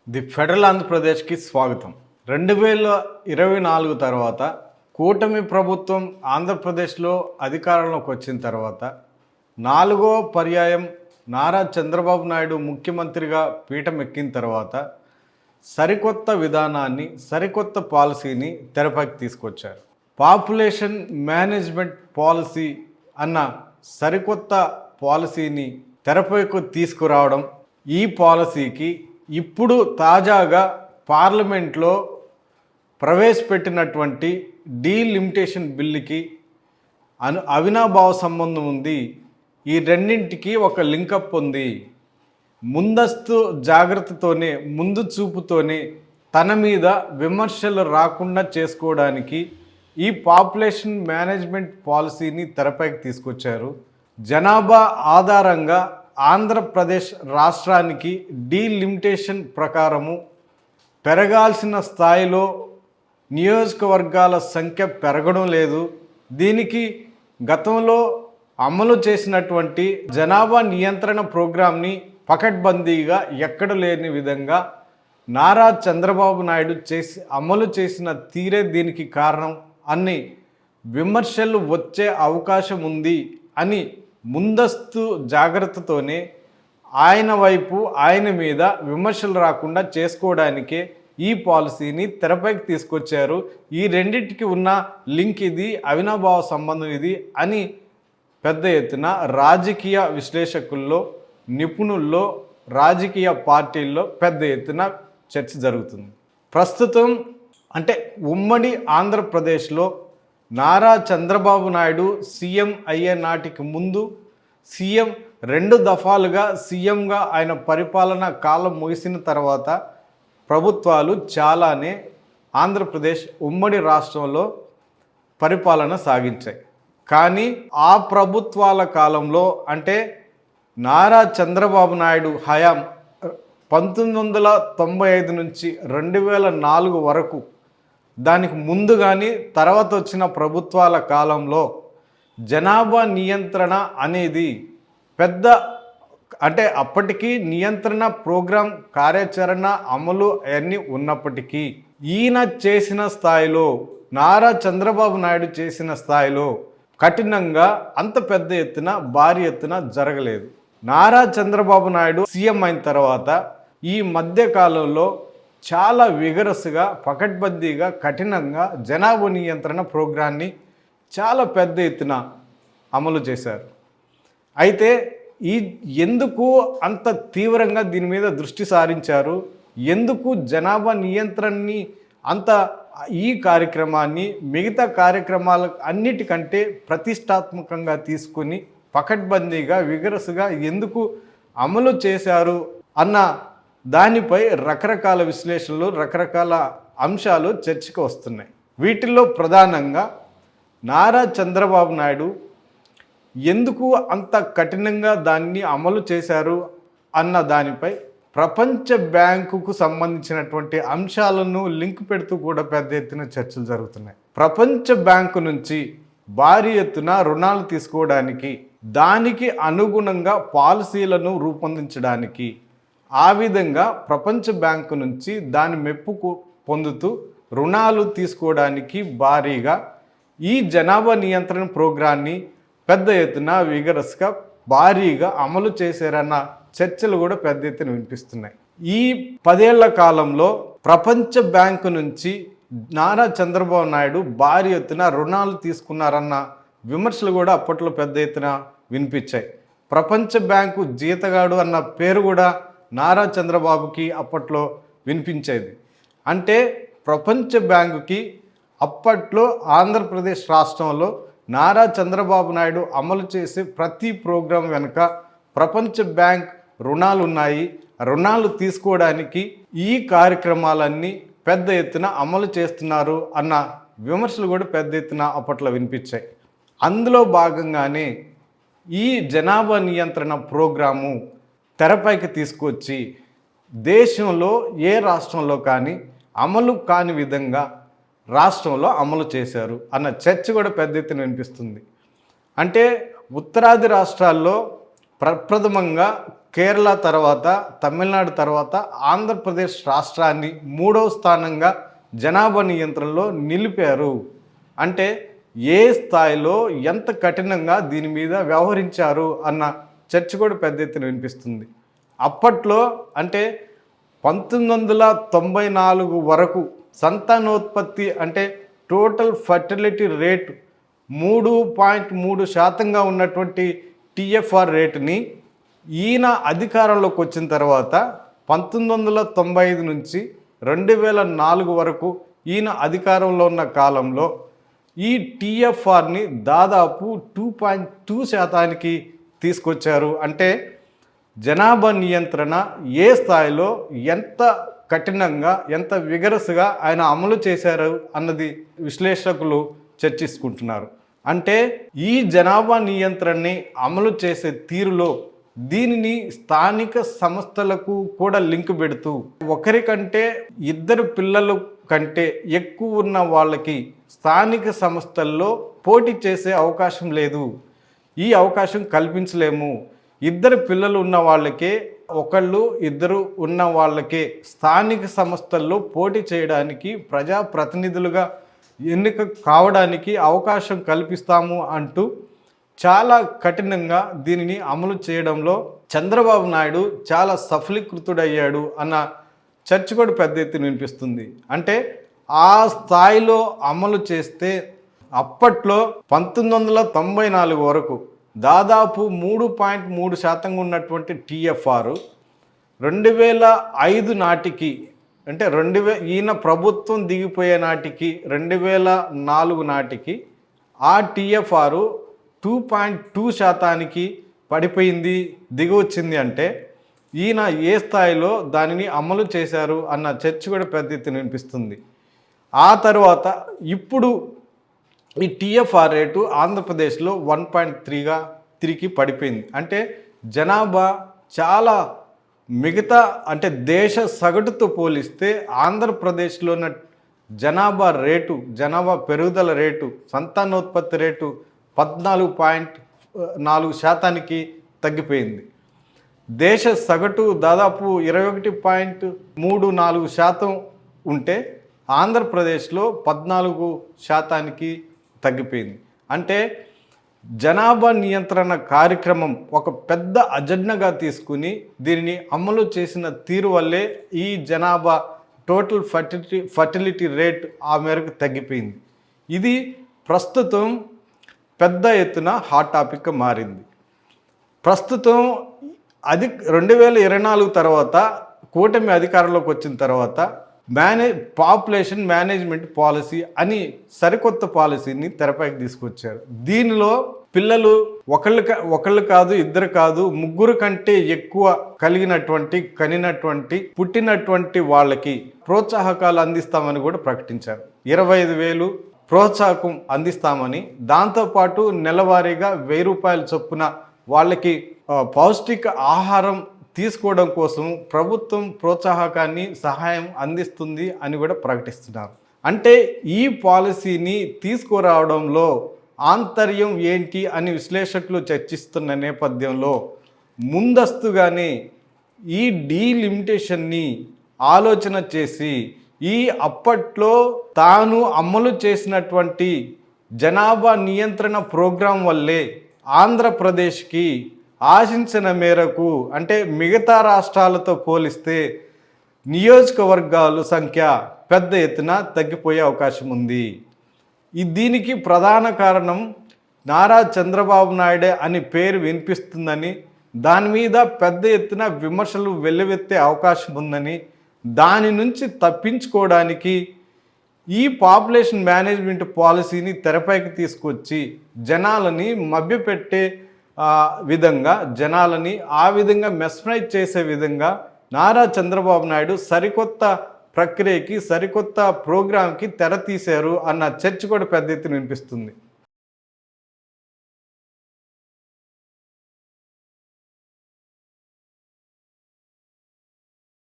The federal ఆంధ్రప్రదేశ్కి స్వాగతం. 2024 తర్వాత కూటమి ప్రభుత్వం ఆంధ్రప్రదేశ్లో అధికారంలోకి వచ్చిన తర్వాత నాలుగో పర్యాయం నారా చంద్రబాబు నాయుడు ముఖ్యమంత్రిగా పీఠం ఎక్కిన తర్వాత సరికొత్త విధానాన్ని, సరికొత్త పాలసీని తెరపైకి తీసుకొచ్చారు. పాపులేషన్ మేనేజ్మెంట్ పాలసీ అన్న సరికొత్త పాలసీని తెరపైకి తీసుకురావడం, ఈ పాలసీకి ఇప్పుడు తాజాగా పార్లమెంట్లో ప్రవేశపెట్టినటువంటి డీలిమిటేషన్ బిల్లుకి అవినాభావ సంబంధం ఉంది. ఈ రెండింటికి ఒక లింకప్ ఉంది. ముందస్తు జాగ్రత్తతోనే, ముందు చూపుతోనే తన మీద విమర్శలు రాకుండా చేసుకోవడానికి ఈ పాపులేషన్ మేనేజ్మెంట్ పాలసీని తెరపైకి తీసుకొచ్చారు. జనాభా ఆధారంగా ఆంధ్రప్రదేశ్ రాష్ట్రానికి డీలిమిటేషన్ ప్రకారము పెరగాల్సిన స్థాయిలో నియోజకవర్గాల సంఖ్య పెరగడం లేదు. దీనికి గతంలో అమలు చేసినటువంటి జనాభా నియంత్రణ ప్రోగ్రాంని పకడ్బందీగా ఎక్కడ లేని విధంగా నారా చంద్రబాబు నాయుడు అమలు చేసిన తీరే దీనికి కారణం అన్ని విమర్శలు వచ్చే అవకాశం ఉంది అని ముందస్తు జాగ్రత్తతోనే ఆయన మీద విమర్శలు రాకుండా చేసుకోవడానికే ఈ పాలసీని తెరపైకి తీసుకొచ్చారు. ఈ రెండింటికి ఉన్న లింక్ ఇది, అవినాభావ సంబంధం ఇది అని పెద్ద ఎత్తున రాజకీయ విశ్లేషకుల్లో, నిపుణుల్లో, రాజకీయ పార్టీల్లో పెద్ద ఎత్తున చర్చ జరుగుతుంది. ప్రస్తుతం అంటే ఉమ్మడి ఆంధ్రప్రదేశ్లో నారా చంద్రబాబు నాయుడు సీఎం అయ్యే నాటికి ముందు సీఎం 2 దఫాలుగా సీఎంగా ఆయన పరిపాలన కాలం ముగిసిన తర్వాత ప్రభుత్వాలు చాలానే ఆంధ్రప్రదేశ్ ఉమ్మడి రాష్ట్రంలో పరిపాలన సాగించాయి. కానీ ఆ ప్రభుత్వాల కాలంలో అంటే నారా చంద్రబాబు నాయుడు హయాం 1995 నుంచి 2004 వరకు, దానికి ముందు కానీ తర్వాత వచ్చిన ప్రభుత్వాల కాలంలో జనాభా నియంత్రణ అనేది అంటే అప్పటికీ నియంత్రణ ప్రోగ్రాం కార్యాచరణ అమలు అవన్నీ ఉన్నప్పటికీ ఈయన చేసిన స్థాయిలో, నారా చంద్రబాబు నాయుడు చేసిన స్థాయిలో కఠినంగా అంత పెద్ద ఎత్తున, భారీ ఎత్తున జరగలేదు. నారా చంద్రబాబు నాయుడు సీఎం అయిన తర్వాత ఈ మధ్యకాలంలో చాలా విగరస్గా, పకడ్బందీగా, కఠినంగా జనాభా నియంత్రణ ప్రోగ్రాన్ని చాలా పెద్ద ఎత్తున అమలు చేశారు. అయితే ఎందుకు అంత తీవ్రంగా దీని మీద దృష్టి సారించారు, ఎందుకు జనాభా నియంత్రణని ఈ కార్యక్రమాన్ని మిగతా కార్యక్రమాల అన్నిటికంటే ప్రతిష్టాత్మకంగా తీసుకుని పకడ్బందీగా, విగరస్గా ఎందుకు అమలు చేశారు అన్న దానిపై రకరకాల విశ్లేషణలు, రకరకాల అంశాలు చర్చకు వస్తున్నాయి. వీటిల్లో ప్రధానంగా నారా చంద్రబాబు నాయుడు ఎందుకు అంత కఠినంగా దాన్ని అమలు చేశారు అన్న దానిపై ప్రపంచ బ్యాంకుకు సంబంధించినటువంటి అంశాలను లింక్ పెడుతూ కూడా పెద్ద ఎత్తున చర్చలు జరుగుతున్నాయి. ప్రపంచ బ్యాంకు నుంచి భారీ ఎత్తున రుణాలు తీసుకోవడానికి, దానికి అనుగుణంగా పాలసీలను రూపొందించడానికి, ఆ విధంగా ప్రపంచ బ్యాంకు నుంచి దాని మెప్పుకు పొందుతూ రుణాలు తీసుకోవడానికి భారీగా ఈ జనాభా నియంత్రణ ప్రోగ్రాన్ని పెద్ద ఎత్తున విగరస్గా, భారీగా అమలు చేశారన్న చర్చలు కూడా పెద్ద ఎత్తున వినిపిస్తున్నాయి. ఈ 10 ఏళ్ల కాలంలో ప్రపంచ బ్యాంకు నుంచి నారా చంద్రబాబు నాయుడు భారీ ఎత్తున రుణాలు తీసుకున్నారన్న విమర్శలు కూడా అప్పట్లో పెద్ద ఎత్తున వినిపించాయి. ప్రపంచ బ్యాంకు జీతగాడు అన్న పేరు కూడా నారా చంద్రబాబుకి అప్పట్లో వినిపించేది. అంటే ప్రపంచ బ్యాంకుకి అప్పట్లో ఆంధ్రప్రదేశ్ రాష్ట్రంలో నారా చంద్రబాబు నాయుడు అమలు చేసే ప్రతి ప్రోగ్రాం వెనుక ప్రపంచ బ్యాంక్ రుణాలు ఉన్నాయి, రుణాలు తీసుకోవడానికి ఈ కార్యక్రమాలన్నీ పెద్ద ఎత్తున అమలు చేస్తున్నారు అన్న విమర్శలు కూడా పెద్ద ఎత్తున అప్పట్లో వినిపించాయి. అందులో భాగంగానే ఈ జనాభా నియంత్రణ ప్రోగ్రాము తెరపైకి తీసుకొచ్చి దేశంలో ఏ రాష్ట్రంలో కానీ అమలు కాని విధంగా రాష్ట్రంలో అమలు చేశారు అన్న చర్చ కూడా పెద్ద ఎత్తున వినిపిస్తుంది. అంటే ఉత్తరాది రాష్ట్రాల్లో ప్రప్రథమంగా కేరళ తర్వాత, తమిళనాడు తర్వాత ఆంధ్రప్రదేశ్ రాష్ట్రాన్ని 3వ స్థానంగా జనాభా నియంత్రణలో నిలిపారు. అంటే ఏ స్థాయిలో ఎంత కఠినంగా దీని మీద వ్యవహరించారు అన్న చర్చ కూడా పెద్ద ఎత్తున వినిపిస్తుంది. అప్పట్లో అంటే 1994 వరకు సంతానోత్పత్తి అంటే టోటల్ ఫర్టిలిటీ రేట్ 3.3% ఉన్నటువంటి టీఎఫ్ఆర్ రేటుని ఈయన అధికారంలోకి వచ్చిన తర్వాత 1995 నుంచి 2004 వరకు ఈయన అధికారంలో ఉన్న కాలంలో ఈ టీఎఫ్ఆర్ని దాదాపు 2.2% తీసుకొచ్చారు. అంటే జనాభా నియంత్రణ ఏ స్థాయిలో ఎంత కఠినంగా ఎంత విగరస్గా ఆయన అమలు చేశారు అన్నది విశ్లేషకులు చర్చించుకుంటున్నారు. అంటే ఈ జనాభా నియంత్రణని అమలు చేసే తీరులో దీనిని స్థానిక సంస్థలకు కూడా లింక్ పెడుతూ ఒకరికంటే ఇద్దరు పిల్లల కంటే ఎక్కువ ఉన్న వాళ్ళకి స్థానిక సంస్థల్లో పోటీ చేసే అవకాశం లేదు, ఈ అవకాశం కల్పించలేము, ఇద్దరు పిల్లలు ఉన్న వాళ్ళకే ఒకళ్ళు ఇద్దరు ఉన్న వాళ్ళకే స్థానిక సంస్థల్లో పోటీ చేయడానికి ప్రజాప్రతినిధులుగా ఎన్నిక కావడానికి అవకాశం కల్పిస్తాము అంటూ చాలా కఠినంగా దీనిని అమలు చేయడంలో చంద్రబాబు నాయుడు చాలా సఫలీకృతుడయ్యాడు అన్న చర్చ కూడా పెద్ద ఎత్తున వినిపిస్తుంది. అంటే ఆ స్థాయిలో అమలు చేస్తే అప్పట్లో 1994 వరకు దాదాపు 3.3% ఉన్నటువంటి టీఎఫ్ఆర్ 2005 నాటికి అంటే ఈయన ప్రభుత్వం దిగిపోయే నాటికి 2004 నాటికి ఆ టీఎఫ్ఆర్ 2.2% పడిపోయింది, దిగి వచ్చింది. అంటే ఈయన ఏ స్థాయిలో దానిని అమలు చేశారు అన్న చర్చ కూడా పెద్ద ఎత్తున వినిపిస్తుంది. ఆ తర్వాత ఇప్పుడు ఈ టీఎఫ్ఆర్ రేటు ఆంధ్రప్రదేశ్లో 1.3కి పడిపోయింది. అంటే జనాభా చాలా మిగతా అంటే దేశ సగటుతో పోలిస్తే ఆంధ్రప్రదేశ్లో ఉన్న జనాభా పెరుగుదల రేటు సంతానోత్పత్తి రేటు 14.4%కి తగ్గిపోయింది. దేశ సగటు దాదాపు 21.34% ఉంటే ఆంధ్రప్రదేశ్లో 14%కి తగ్గిపోయింది. అంటే జనాభా నియంత్రణ కార్యక్రమం ఒక పెద్ద అజెండాగా తీసుకుని దీనిని అమలు చేసిన తీరు వల్లే ఈ జనాభా టోటల్ ఫర్టిలిటీ రేట్ ఆ మేరకు తగ్గిపోయింది. ఇది ప్రస్తుతం పెద్ద ఎత్తున హాట్ టాపిక్గా మారింది. ప్రస్తుతం 2024 తర్వాత కూటమి అధికారంలోకి వచ్చిన తర్వాత పాపులేషన్ మేనేజ్మెంట్ పాలసీ అని సరికొత్త పాలసీని తెరపైకి తీసుకొచ్చారు. దీనిలో పిల్లలు ఒకళ్ళు కాదు, ఇద్దరు కాదు, ముగ్గురు కంటే ఎక్కువ పుట్టినటువంటి వాళ్ళకి ప్రోత్సాహకాలు అందిస్తామని కూడా ప్రకటించారు. 25,000 ప్రోత్సాహకం అందిస్తామని, దాంతోపాటు నెలవారీగా 1,000 రూపాయల చొప్పున వాళ్ళకి పౌష్టిక ఆహారం తీసుకోవడం కోసం ప్రభుత్వం ప్రోత్సాహకాన్ని సహాయం అందిస్తుంది అని కూడా ప్రకటిస్తున్నారు. అంటే ఈ పాలసీని తీసుకురావడంలో ఆంతర్యం ఏంటి అని విశ్లేషకులు చర్చిస్తున్న నేపథ్యంలో ముందస్తుగానే ఈ డీలిమిటేషన్ని ఆలోచన చేసి అప్పట్లో తాను అమలు చేసినటువంటి జనాభా నియంత్రణ ప్రోగ్రాం వల్లే ఆంధ్రప్రదేశ్కి ఆశించిన మేరకు అంటే మిగతా రాష్ట్రాలతో పోలిస్తే నియోజకవర్గాల సంఖ్య పెద్ద ఎత్తున తగ్గిపోయే అవకాశం ఉంది. దీనికి ప్రధాన కారణం నారా చంద్రబాబు నాయుడే అని పేరు వినిపిస్తుందని, దాని మీద పెద్ద ఎత్తున విమర్శలు వెల్లువెత్తే అవకాశం ఉందని, దాని నుంచి తప్పించుకోవడానికి ఈ పాపులేషన్ మేనేజ్మెంట్ పాలసీని తెరపైకి తీసుకొచ్చి జనాలని మభ్యపెట్టే విధంగా, జనాలని ఆ విధంగా మెస్మరైజ్ చేసే విధంగా నారా చంద్రబాబు నాయుడు సరికొత్త ప్రక్రియకి సరికొత్త ప్రోగ్రాంకి తెర తీశారు అన్న చర్చ కూడా పెద్ద ఎత్తున వినిపిస్తుంది.